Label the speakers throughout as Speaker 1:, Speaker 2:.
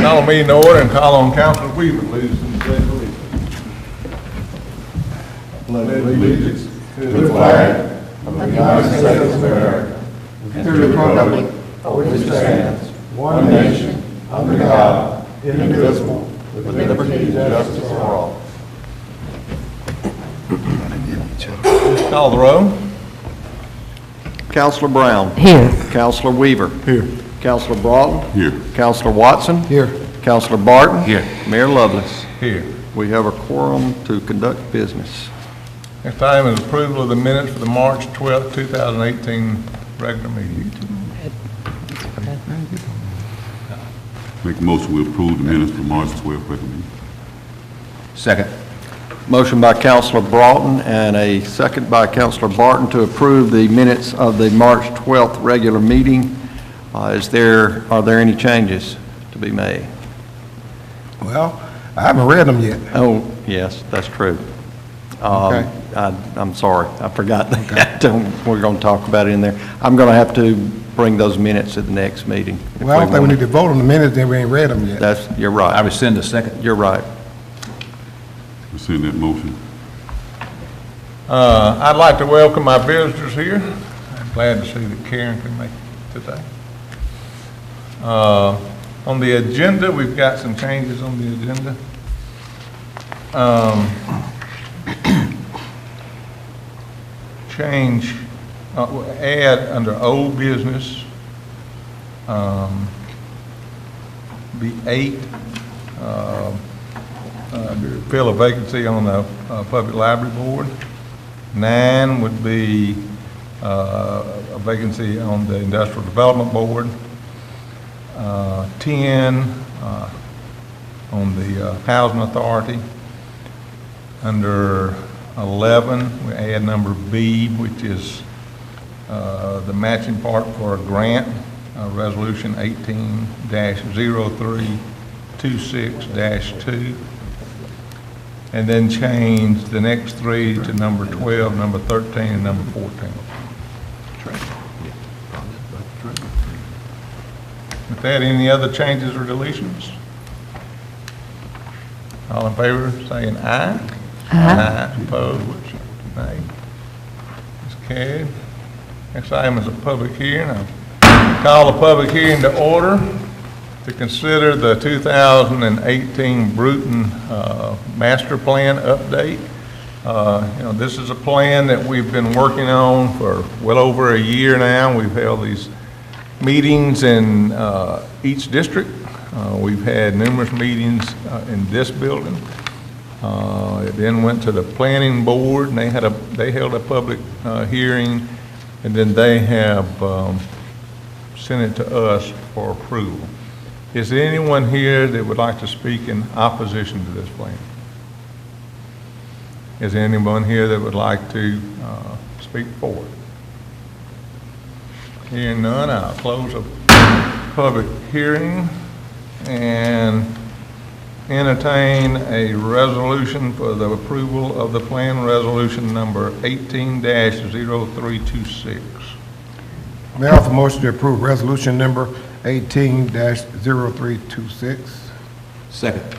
Speaker 1: Call the meeting to order and call on Councilor Weaver, please.
Speaker 2: Pledge allegiance to the flag of the United States of America and to the republic for which it stands, one nation, under God, indivisible, with liberty and justice for all.
Speaker 1: Call the roll.
Speaker 3: Councilor Brown.
Speaker 4: Here.
Speaker 3: Councilor Weaver.
Speaker 2: Here.
Speaker 3: Councilor Broughton.
Speaker 2: Here.
Speaker 3: Councilor Watson.
Speaker 2: Here.
Speaker 3: Councilor Barton.
Speaker 2: Here.
Speaker 3: Mayor Lovelace.
Speaker 1: Here.
Speaker 3: We have a quorum to conduct business.
Speaker 1: Next item is approval of the minutes for the March 12th, 2018 regular meeting.
Speaker 5: Make a motion we approve the minutes for March 12th regular meeting.
Speaker 2: Second.
Speaker 3: Motion by Councilor Broughton and a second by Councilor Barton to approve the minutes of the March 12th regular meeting. Are there any changes to be made?
Speaker 2: Well, I haven't read them yet.
Speaker 3: Oh, yes, that's true.
Speaker 2: Okay.
Speaker 3: I'm sorry, I forgot that. We're going to talk about it in there. I'm going to have to bring those minutes at the next meeting.
Speaker 2: Well, I don't think we need to vote on the minutes, then we ain't read them yet.
Speaker 3: You're right.
Speaker 6: I rescind the second.
Speaker 3: You're right.
Speaker 5: Rescind that motion.
Speaker 1: I'd like to welcome our visitors here. I'm glad to see that Karen can make it today. On the agenda, we've got some changes on the agenda. Add under old business, be 8, fill a vacancy on the Public Library Board. 9 would be a vacancy on the Industrial Development Board. 10 on the Housing Authority. Under 11, we add number B, which is the matching part for a grant, Resolution 18-0326-2, and then change the next 3 to number 12, number 13, and number 14. With that, any other changes or deletions? All in favor, saying aye. Aye. Opposed, nay. It's carried. Next item is a public hearing. I'll call a public hearing to order to consider the 2018 Brewton Master Plan update. This is a plan that we've been working on for well over a year now. We've held these meetings in each district. We've had numerous meetings in this building. It then went to the planning board, and they held a public hearing, and then they have sent it to us for approval. Is there anyone here that would like to speak in opposition to this plan? Is there anyone here that would like to speak for it? Hearing none, I'll close the public hearing and entertain a resolution for the approval of the plan, resolution number 18-0326.
Speaker 2: May I offer motion to approve resolution number 18-0326?
Speaker 6: Second.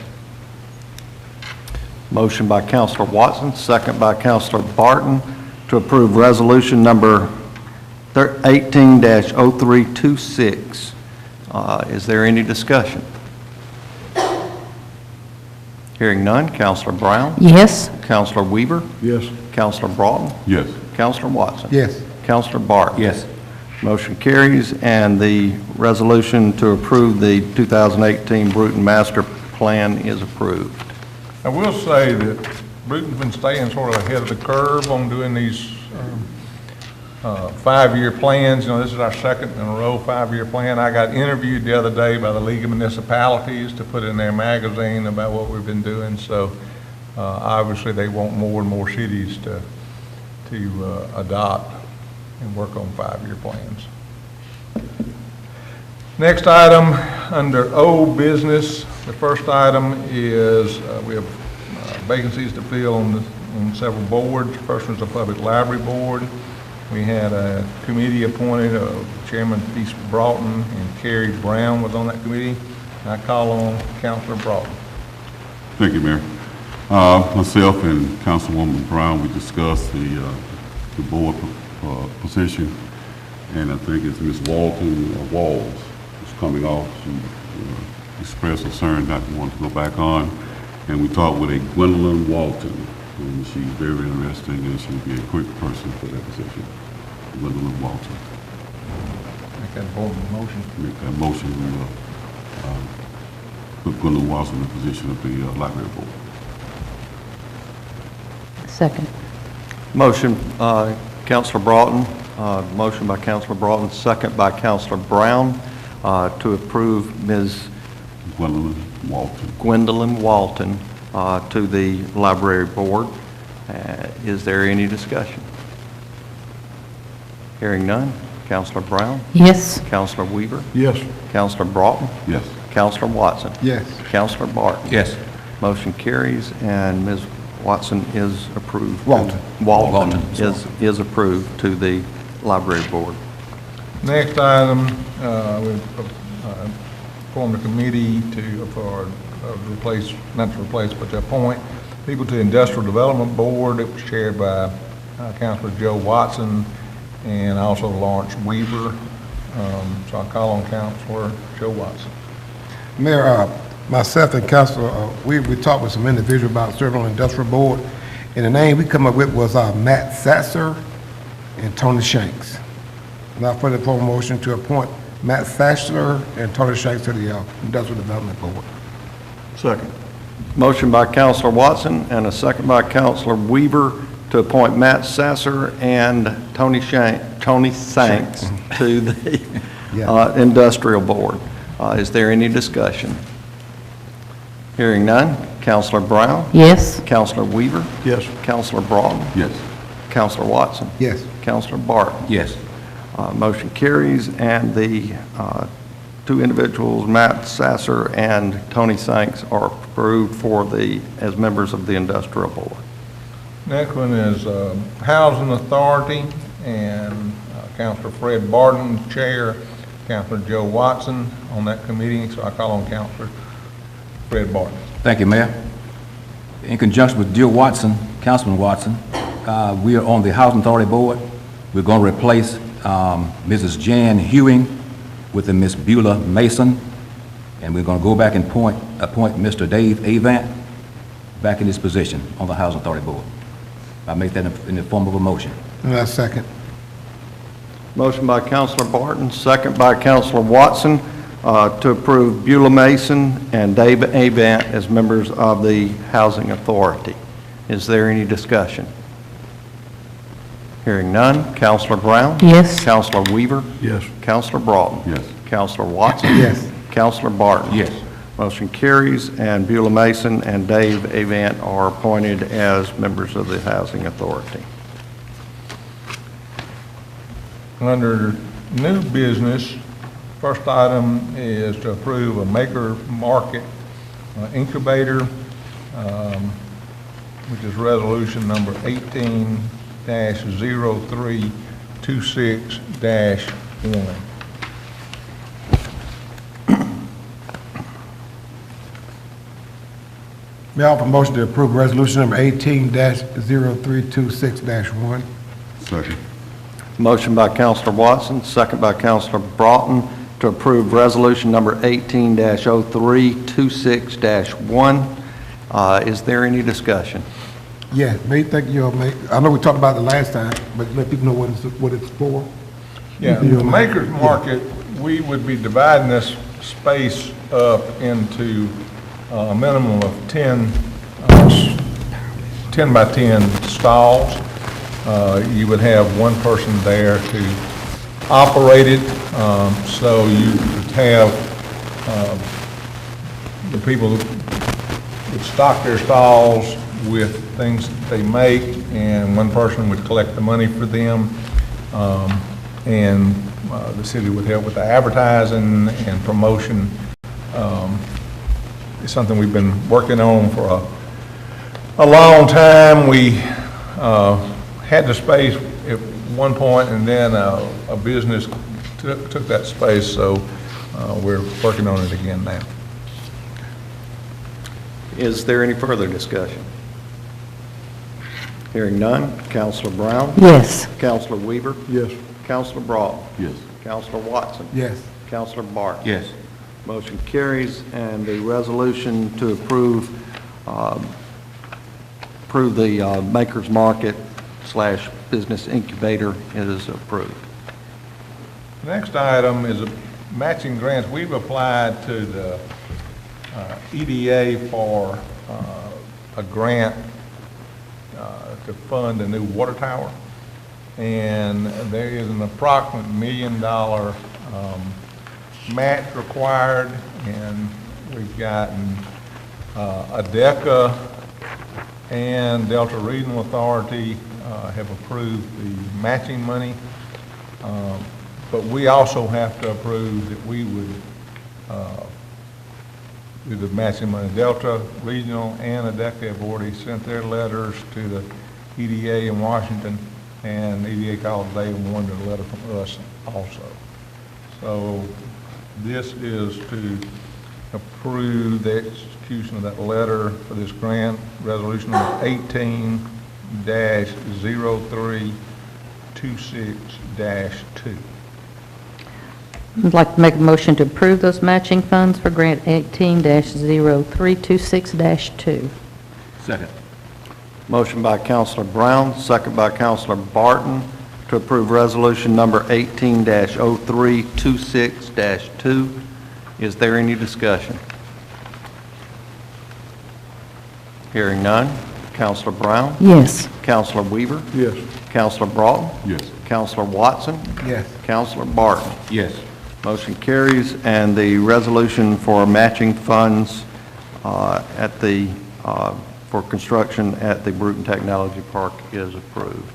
Speaker 3: Motion by Councilor Watson, second by Councilor Barton to approve resolution number 18-0326. Is there any discussion? Hearing none, Councilor Brown?
Speaker 4: Yes.
Speaker 3: Councilor Weaver?
Speaker 2: Yes.
Speaker 3: Councilor Broughton?
Speaker 5: Yes.
Speaker 3: Councilor Watson?
Speaker 2: Yes.
Speaker 3: Councilor Barton?
Speaker 6: Yes.
Speaker 3: Motion carries, and the resolution to approve the 2018 Brewton Master Plan is approved.
Speaker 1: I will say that Brewton's been staying sort of ahead of the curve on doing these 5-year plans. This is our second in a row 5-year plan. I got interviewed the other day by the League of Municipalities to put in their magazine about what we've been doing. So obviously they want more and more cities to adopt and work on 5-year plans. Next item under old business, the first item is we have vacancies to fill on several boards. First one's the Public Library Board. We had a committee appointed, Chairman Peace Broughton and Carrie Brown was on that committee. I call on Councilor Broughton.
Speaker 5: Thank you, Mayor. Myself and Councilwoman Brown, we discussed the board position, and I think it's Ms. Walton Walls is coming off. She expressed concern not to want to go back on, and we talked with a Gwendolyn Walton, and she's very interesting, and she'll be a quick person for that position. Gwendolyn Walton.
Speaker 1: Make that board motion.
Speaker 5: Make that motion, we will put Gwendolyn Walton in the position of the library board.
Speaker 2: Second.
Speaker 3: Motion, Councilor Broughton, motion by Councilor Broughton, second by Councilor Brown, to approve Ms. Gwendolyn Walton to the library board. Is there any discussion? Hearing none. Councilor Brown?
Speaker 2: Yes.
Speaker 3: Councilor Weaver?
Speaker 1: Yes.
Speaker 3: Councilor Broughton?
Speaker 5: Yes.
Speaker 3: Councilor Watson?
Speaker 1: Yes.
Speaker 3: Councilor Barton?
Speaker 6: Yes.
Speaker 3: Motion carries, and Ms. Watson is approved.
Speaker 1: Walton.
Speaker 3: Walton
Speaker 6: Walton,
Speaker 3: is approved to the library board.
Speaker 1: Next item, we formed a committee to appoint people to the Industrial Development Board. It was chaired by Councilor Joe Watson and also Lawrence Weaver. So I call on Councilor Joe Watson.
Speaker 4: Mayor, myself and Councilor, we talked with some individuals about serving on the industrial board, and the name we come up with was Matt Sasser and Tony Shanks. Now for the formal motion to appoint Matt Sasser and Tony Shanks to the Industrial Development Board.
Speaker 3: Second. Motion by Councilor Watson and a second by Councilor Weaver to appoint Matt Sasser and Tony Sanks to the Industrial Board. Is there any discussion? Hearing none. Councilor Brown?
Speaker 2: Yes.
Speaker 3: Councilor Weaver?
Speaker 1: Yes.
Speaker 3: Councilor Broughton?
Speaker 5: Yes.
Speaker 3: Councilor Watson?
Speaker 4: Yes.
Speaker 3: Councilor Barton?
Speaker 6: Yes.
Speaker 3: Motion carries, and the two individuals, Matt Sasser and Tony Sanks, are approved as members of the Industrial Board.
Speaker 1: Next one is Housing Authority, and Councilor Fred Barton, Chair, Councilor Joe Watson on that committee, so I call on Councilor Fred Barton.
Speaker 6: Thank you, Mayor. In conjunction with dear Watson, Councilman Watson, we are on the Housing Authority Board. We're going to replace Mrs. Jan Hewing with a Miss Beulah Mason, and we're going to go back and appoint Mr. Dave Avant back in his position on the Housing Authority Board. I make that in the form of a motion.
Speaker 4: And I second.
Speaker 3: Motion by Councilor Barton, second by Councilor Watson, to approve Beulah Mason and Dave Avant as members of the Housing Authority. Is there any discussion? Hearing none. Councilor Brown?
Speaker 2: Yes.
Speaker 3: Councilor Weaver?
Speaker 1: Yes.
Speaker 3: Councilor Broughton?
Speaker 5: Yes.
Speaker 3: Councilor Watson?
Speaker 4: Yes.
Speaker 3: Councilor Barton?
Speaker 6: Yes.
Speaker 3: Motion carries, and Beulah Mason and Dave Avant are appointed as members of the Housing Authority.
Speaker 1: Under new business, first item is to approve a Maker Market incubator, which is resolution number 18-0326-1.
Speaker 4: May I offer a motion to approve resolution number 18-0326-1?
Speaker 5: Second.
Speaker 3: Motion by Councilor Watson, second by Councilor Broughton, to approve resolution number 18-0326-1. Is there any discussion?
Speaker 4: Yeah, may thank you, I know we talked about it last time, but let people know what it's for.
Speaker 1: Yeah, the Maker's Market, we would be dividing this space up into a minimum of 10 by 10 stalls. You would have one person there to operate it, so you would have the people would stock their stalls with things that they make, and one person would collect the money for them, and the city would help with the advertising and promotion. It's something we've been working on for a long time. We had the space at one point, and then a business took that space, so we're working on it again now.
Speaker 3: Is there any further discussion? Hearing none. Counselor Brown?
Speaker 2: Yes.
Speaker 3: Counselor Weaver?
Speaker 4: Yes.
Speaker 3: Counselor Broughton?
Speaker 5: Yes.
Speaker 3: Counselor Watson?
Speaker 4: Yes.
Speaker 3: Counselor Barton?
Speaker 6: Yes.
Speaker 3: Motion carries, and the resolution to approve the Makers Market / Business Incubator is approved.
Speaker 1: The next item is matching grants. We've applied to the EDA for a grant to fund a new water tower. And there is an approximate $1 million match required, and we've gotten ADECA and Delta Regional Authority have approved the matching money. But we also have to approve that we would do the matching money. Delta Regional and ADECA have already sent their letters to the EDA in Washington, and EDA called today and wanted a letter from us also. So this is to approve the execution of that letter for this grant, resolution number 18-0326-2.
Speaker 2: I'd like to make a motion to approve those matching funds for grant 18-0326-2.
Speaker 6: Second.
Speaker 3: Motion by Counselor Brown, second by Counselor Barton, to approve resolution number 18-0326-2. Is there any discussion? Hearing none. Counselor Brown?
Speaker 2: Yes.
Speaker 3: Counselor Weaver?
Speaker 4: Yes.
Speaker 3: Counselor Broughton?
Speaker 5: Yes.
Speaker 3: Counselor Watson?
Speaker 4: Yes.
Speaker 3: Counselor Barton?
Speaker 6: Yes.
Speaker 3: Motion carries, and the resolution for matching funds for construction at the Brewton Technology Park is approved.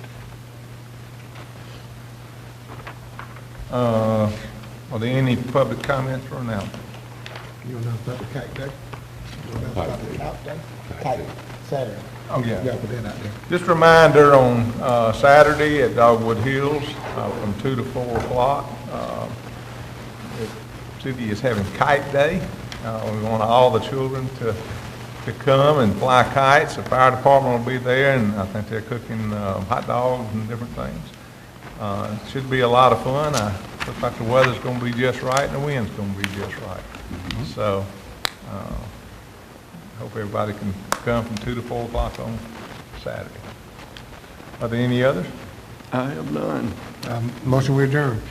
Speaker 1: Are there any public comments or announcements?
Speaker 4: You announced about the Kite Day? You announced about the Kite Day? Kite, Saturday.
Speaker 1: Oh, yeah.
Speaker 4: Yeah, put that out there.
Speaker 1: Just a reminder, on Saturday at Dogwood Hills, from 2 to 4 o'clock, the city is having Kite Day. We want all the children to come and fly kites. The fire department will be there, and I think they're cooking hot dogs and different things. It should be a lot of fun. Looks like the weather's going to be just right, and the wind's going to be just right. So, hope everybody can come from 2 to 4 o'clock on Saturday. Are there any others?
Speaker 3: I have none.
Speaker 4: Motion we adjourn.